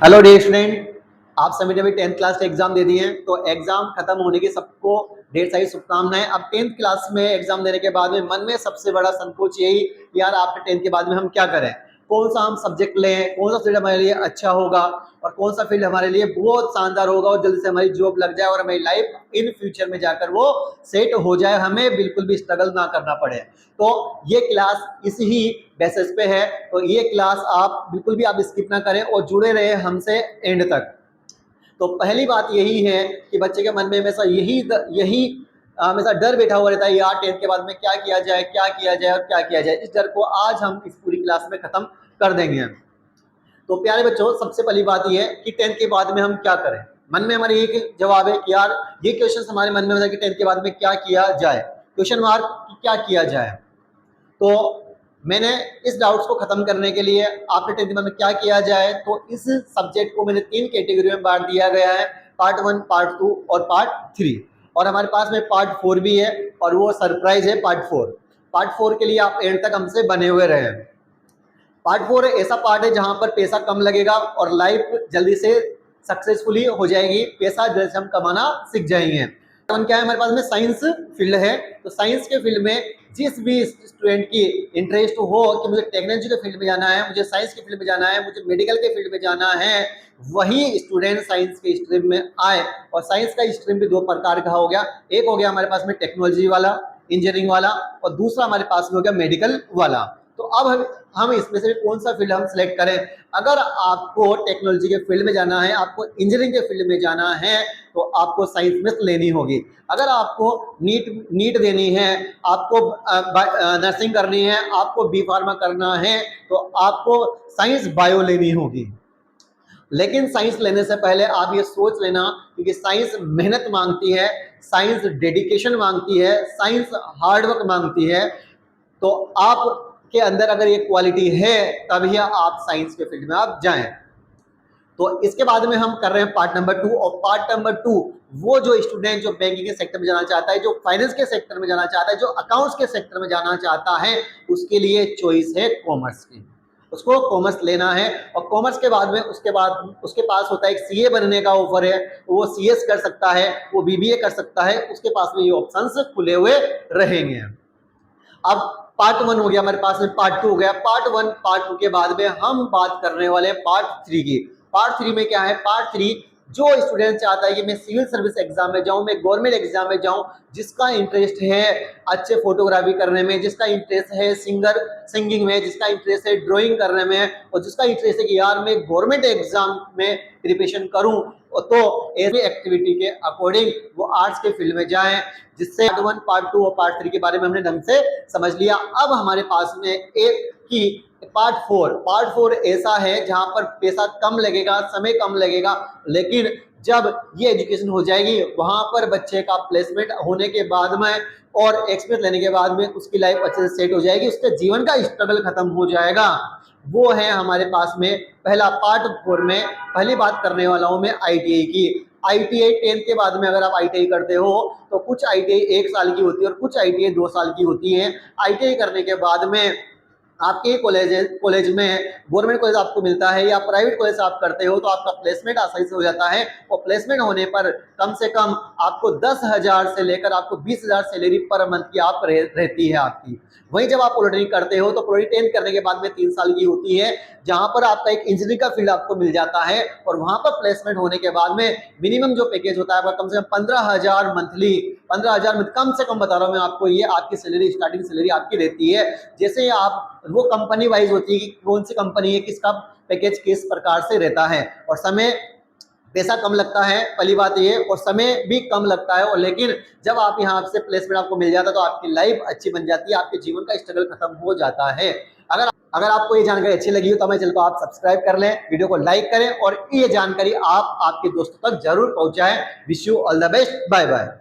Hello dear student, आप सभी ने भी 10th क्लास के एग्जाम दे दिए हैं। तो एग्जाम खत्म होने की सबको ढेर सारी शुभकामनाएं। अब 10th क्लास में एग्जाम देने के बाद में मन में सबसे बड़ा संकोच यही कि यार आफ्टर 10th के बाद में हम क्या करें, कौन सा हम सब्जेक्ट लें, कौन सा फील्ड हमारे लिए अच्छा होगा और कौन सा फील्ड हमारे लिए बहुत शानदार होगा और जल्दी से हमारी जॉब लग जाए और हमारी लाइफ इन फ्यूचर में जाकर वो सेट हो जाए, हमें बिल्कुल भी स्ट्रगल ना करना पड़े। तो ये क्लास इसी बेसिस पे है, तो ये क्लास आप बिल्कुल भी आप स्किप ना करें और जुड़े रहे हमसे एंड तक। तो पहली बात यही है कि बच्चे के मन में हमेशा यही हमेशा डर बैठा हुआ रहता है, यार 10th के बाद में क्या किया जाए, क्या किया जाए और क्या किया जाए। इस डर को आज हम इस पूरी क्लास में खत्म कर देंगे। तो प्यारे बच्चों, सबसे पहली बात यह है कि 10th के बाद में हम क्या करें। मन में हमारे एक जवाब है कि यार ये क्वेश्चन हमारे मन में होता है कि 10th के बाद में क्या किया जाए, क्वेश्चन मार्क क्या किया जाए। तो मैंने इस डाउट्स को खत्म करने के लिए आपने 10th में क्या किया जाए, तो इस सब्जेक्ट को मैंने 3 कैटेगरी में बांट दिया गया है, पार्ट 1, पार्ट 2 और पार्ट 3। और हमारे पास में पार्ट 4 भी है और वो सरप्राइज है पार्ट 4। पार्ट 4 के लिए आप एंड तक हमसे बने हुए रहे। पार्ट 4 ऐसा पार्ट है जहां पर पैसा कम लगेगा और लाइफ जल्दी से सक्सेसफुली हो जाएगी, पैसा जल्दी से हम कमाना सीख जाएंगे। क्या है हमारे पास में साइंस फील्ड है, तो साइंस के फील्ड में जिस भी स्टूडेंट की इंटरेस्ट हो कि मुझे टेक्नोलॉजी के फील्ड में जाना है, मुझे साइंस के फील्ड में जाना है, मुझे मेडिकल के फील्ड में जाना है, वही स्टूडेंट साइंस के स्ट्रीम में आए। और साइंस का स्ट्रीम भी 2 प्रकार का हो गया, एक हो गया हमारे पास में टेक्नोलॉजी वाला, इंजीनियरिंग वाला, और दूसरा हमारे पास में हो गया मेडिकल वाला। तो अब हम इसमें से कौन सा फील्ड हम सिलेक्ट करें। अगर आपको टेक्नोलॉजी के फील्ड में जाना है, आपको इंजीनियरिंग के फील्ड में जाना है, तो आपको साइंस में लेनी होगी। अगर आपको नीट देनी है, आपको नर्सिंग करनी है, आपको बी फार्मा करना है, तो आपको साइंस बायो लेनी होगी। लेकिन साइंस लेने से पहले आप ये सोच लेना, क्योंकि साइंस मेहनत मांगती है, साइंस डेडिकेशन मांगती है, साइंस हार्डवर्क मांगती है। तो आप के अंदर अगर ये क्वालिटी है तभी आप साइंस के फील्ड में आप जाएं। तो इसके बाद में हम कर रहे हैं पार्ट नंबर 2। और पार्ट नंबर 2 वो जो स्टूडेंट जो बैंकिंग के सेक्टर में जाना चाहता है, जो फाइनेंस के सेक्टर में जाना चाहता है, जो अकाउंट्स के सेक्टर में जाना चाहता है, उसके लिए चॉइस है कॉमर्स की। उसको कॉमर्स लेना है और कॉमर्स के बाद में उसके पास होता है एक सीए बनने का ऑफर है, वो सीएस कर सकता है, वो बीबीए कर सकता है, उसके पास में ये ऑप्शंस खुले हुए रहेंगे। अब पार्ट 1 हो गया हमारे पास में, पार्ट 2 हो गया। पार्ट 1 पार्ट 2 के बाद में हम बात करने वाले हैं पार्ट 3 की। पार्ट 3 में क्या है, पार्ट 3 जो स्टूडेंट चाहता है कि मैं सिविल सर्विस एग्जाम में जाऊं, मैं गवर्नमेंट एग्जाम में जाऊं, जिसका इंटरेस्ट है अच्छे फोटोग्राफी करने में, जिसका इंटरेस्ट है सिंगिंग में, जिसका इंटरेस्ट है ड्राइंग करने में, और जिसका इंटरेस्ट है कि यार मैं गवर्नमेंट एग्जाम में प्रिपरेशन करूं, तो ऐसी एक्टिविटी के अकॉर्डिंग वो आर्ट्स के फील्ड में जाएं, जिससे पार्ट 1, पार्ट 2 और पार्ट 3 के बारे में हमने ढंग से समझ लिया। अब हमारे पास में एक की पार्ट 4। पार्ट 4 ऐसा है जहां पर पैसा कम लगेगा, समय कम लगेगा, लेकिन जब ये एजुकेशन हो जाएगी वहां पर बच्चे का प्लेसमेंट होने के बाद में और एक्सपीरियंस लेने के बाद में उसकी लाइफ अच्छे से सेट हो जाएगी, उसके जीवन का स्ट्रगल खत्म हो जाएगा। वो है हमारे पास में पहला पार्ट 4 में पहली बात करने वाला हूं मैं आईटीआई की। आईटीआई 10th के बाद में अगर आप आईटीआई करते हो तो कुछ आईटीआई 1 साल की होती है और कुछ आईटीआई 2 साल की होती है। आईटीआई करने के बाद में आपके कॉलेज में गवर्नमेंट कॉलेज आपको मिलता है या प्राइवेट कॉलेज आप करते हो तो आपका प्लेसमेंट आसानी से हो जाता है। और प्लेसमेंट होने पर कम से कम आपको 10,000 से लेकर आपको 20,000 सैलरी पर मंथ की आप रहती है आपकी। वहीं जब आप पॉलिटेक्निक करते हो तो पॉलिटेक्निक करने के बाद में 3 साल की होती है, जहां पर आपका एक इंजीनियरिंग का फील्ड आपको मिल जाता है और वहां पर प्लेसमेंट होने के बाद में मिनिमम जो पैकेज होता है आपका कम से कम 15,000 मंथली, 15,000 कम से कम बता रहा हूं मैं आपको, ये आपकी सैलरी स्टार्टिंग सैलरी आपकी रहती है। जैसे आप वो कंपनी वाइज होती है कि कौन सी कंपनी है, किसका पैकेज किस प्रकार से रहता है, और समय पैसा कम लगता है पहली बात ये, और समय भी कम लगता है। और लेकिन जब आप यहाँ से प्लेसमेंट आपको मिल जाता है तो आपकी लाइफ अच्छी बन जाती है, आपके जीवन का स्ट्रगल खत्म हो जाता है। अगर आपको ये जानकारी अच्छी लगी हो तो हमारे चैनल को आप सब्सक्राइब कर लें, वीडियो को लाइक करें और ये जानकारी आप आपके दोस्तों तक जरूर पहुंचाएं। Wish you all the best, bye bye.